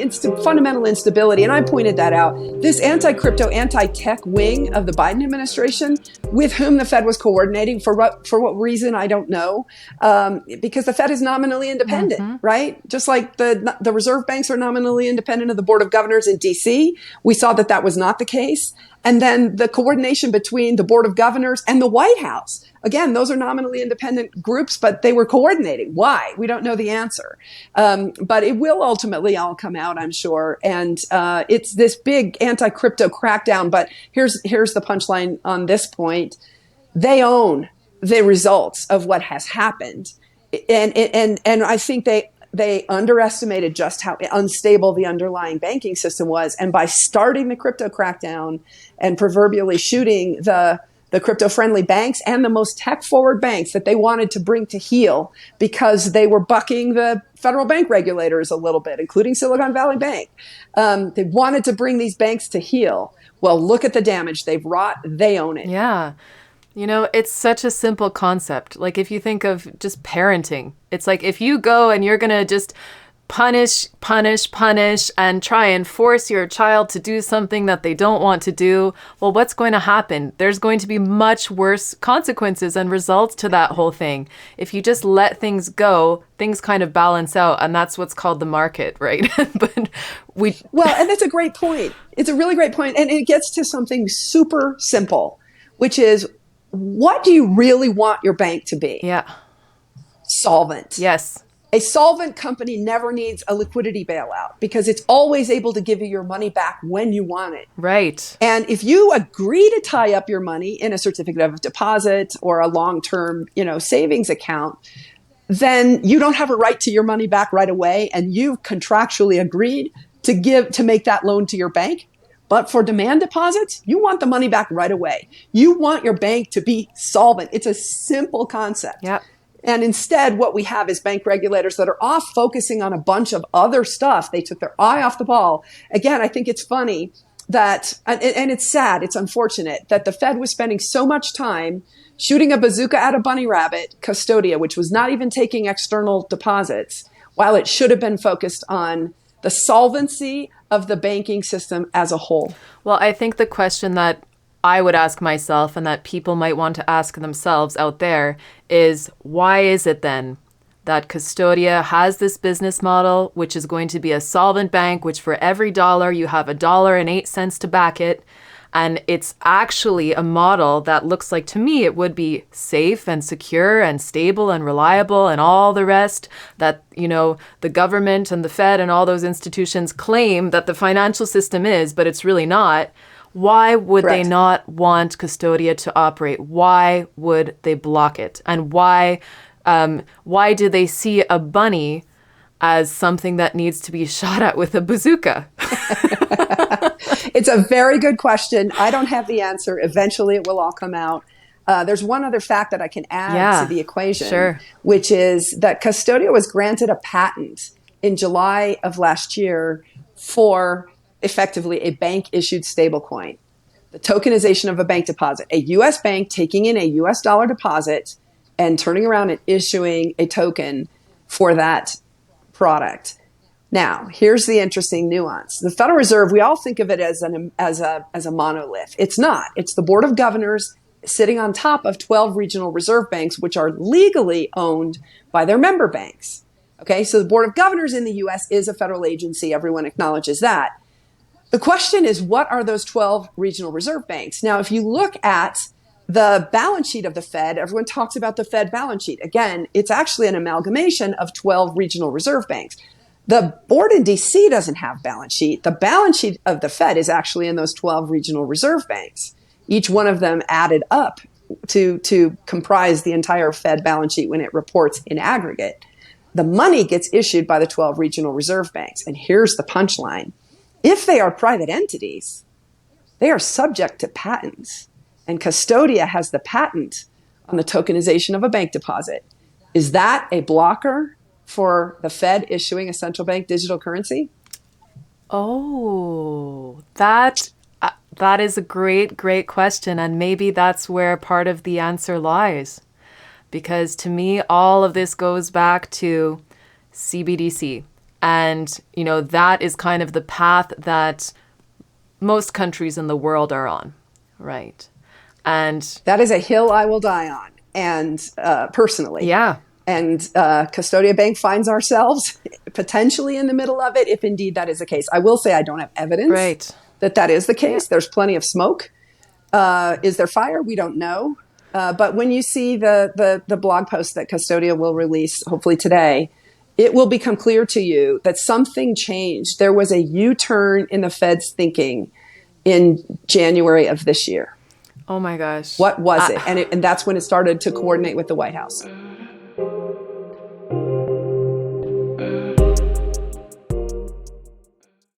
the fundamental instability. And I pointed that out. This anti-crypto, anti-tech wing of the Biden administration, with whom the Fed was coordinating for what reason, I don't know. Because the Fed is nominally independent, right? Just like the reserve banks are nominally independent of the Board of Governors in DC. We saw that was not the case. And then the coordination between the Board of Governors and the White House. Again, those are nominally independent groups, but they were coordinating. Why? We don't know the answer. But it will ultimately all come out, I'm sure. And it's this big anti-crypto crackdown. But here's the punchline on this point. They own the results of what has happened. And I think they underestimated just how unstable the underlying banking system was. And by starting the crypto crackdown and proverbially shooting the crypto-friendly banks and the most tech-forward banks that they wanted to bring to heel because they were bucking the federal bank regulators a little bit, including Silicon Valley Bank. They wanted to bring these banks to heel. Well, look at the damage they've wrought. They own it. Yeah. You know, it's such a simple concept. Like if you think of just parenting, it's like if you go and you're going to just punish, and try and force your child to do something that they don't want to do, well, what's going to happen? There's going to be much worse consequences and results to that whole thing. If you just let things go, things kind of balance out, and that's what's called the market, right? Well, and that's a great point. It's a really great point, and it gets to something super simple, which is, what do you really want your bank to be? Yeah. Solvent. Yes. A solvent company never needs a liquidity bailout because it's always able to give you your money back when you want it. Right. And if you agree to tie up your money in a certificate of deposit or a long-term, savings account, then you don't have a right to your money back right away. And you've contractually agreed to make that loan to your bank. But for demand deposits, you want the money back right away. You want your bank to be solvent. It's a simple concept. Yep. And instead, what we have is bank regulators that are off focusing on a bunch of other stuff. They took their eye off the ball. Again, I think it's funny that, and it's sad, it's unfortunate, that the Fed was spending so much time shooting a bazooka at a bunny rabbit, Custodia, which was not even taking external deposits, while it should have been focused on the solvency of the banking system as a whole. Well, I think the question that I would ask myself and that people might want to ask themselves out there is, why is it then that Custodia has this business model, which is going to be a solvent bank, which for every dollar you have $1.08 to back it. And it's actually a model that looks like, to me, it would be safe and secure and stable and reliable and all the rest that, the government and the Fed and all those institutions claim that the financial system is, but it's really not. Why would Correct. they not want Custodia to operate? Why would they block it? And why do they see a bunny as something that needs to be shot at with a bazooka? It's a very good question. I don't have the answer. Eventually, it will all come out. There's one other fact that I can add to the equation, sure. which is that Custodia was granted a patent in July of last year for effectively a bank-issued stablecoin, the tokenization of a bank deposit, a U.S. bank taking in a U.S. dollar deposit and turning around and issuing a token for that product. Now, here's the interesting nuance. The Federal Reserve, we all think of it as a monolith. It's not. It's the Board of Governors sitting on top of 12 regional reserve banks, which are legally owned by their member banks. Okay, so the Board of Governors in the U.S. is a federal agency. Everyone acknowledges that. The question is, what are those 12 regional reserve banks? Now, if you look at the balance sheet of the Fed, everyone talks about the Fed balance sheet. Again, it's actually an amalgamation of 12 regional reserve banks. The board in DC doesn't have balance sheet. The balance sheet of the Fed is actually in those 12 regional reserve banks. Each one of them added up to comprise the entire Fed balance sheet when it reports in aggregate. The money gets issued by the 12 regional reserve banks. And here's the punchline. If they are private entities, they are subject to patents. And Custodia has the patent on the tokenization of a bank deposit. Is that a blocker for the Fed issuing a central bank digital currency? Oh, that is a great question. And maybe that's where part of the answer lies. Because to me, all of this goes back to CBDC And, that is kind of the path that most countries in the world are on, right? And that is a hill I will die on, and personally. yeah. And Custodia Bank finds ourselves potentially in the middle of it, if indeed that is the case. I will say I don't have evidence that is the case. There's plenty of smoke. Is there fire? We don't know. But when you see the blog post that Custodia will release, hopefully today, it will become clear to you that something changed. There was a U-turn in the Fed's thinking in January of this year. Oh my gosh. What was it? And that's when it started to coordinate with the White House.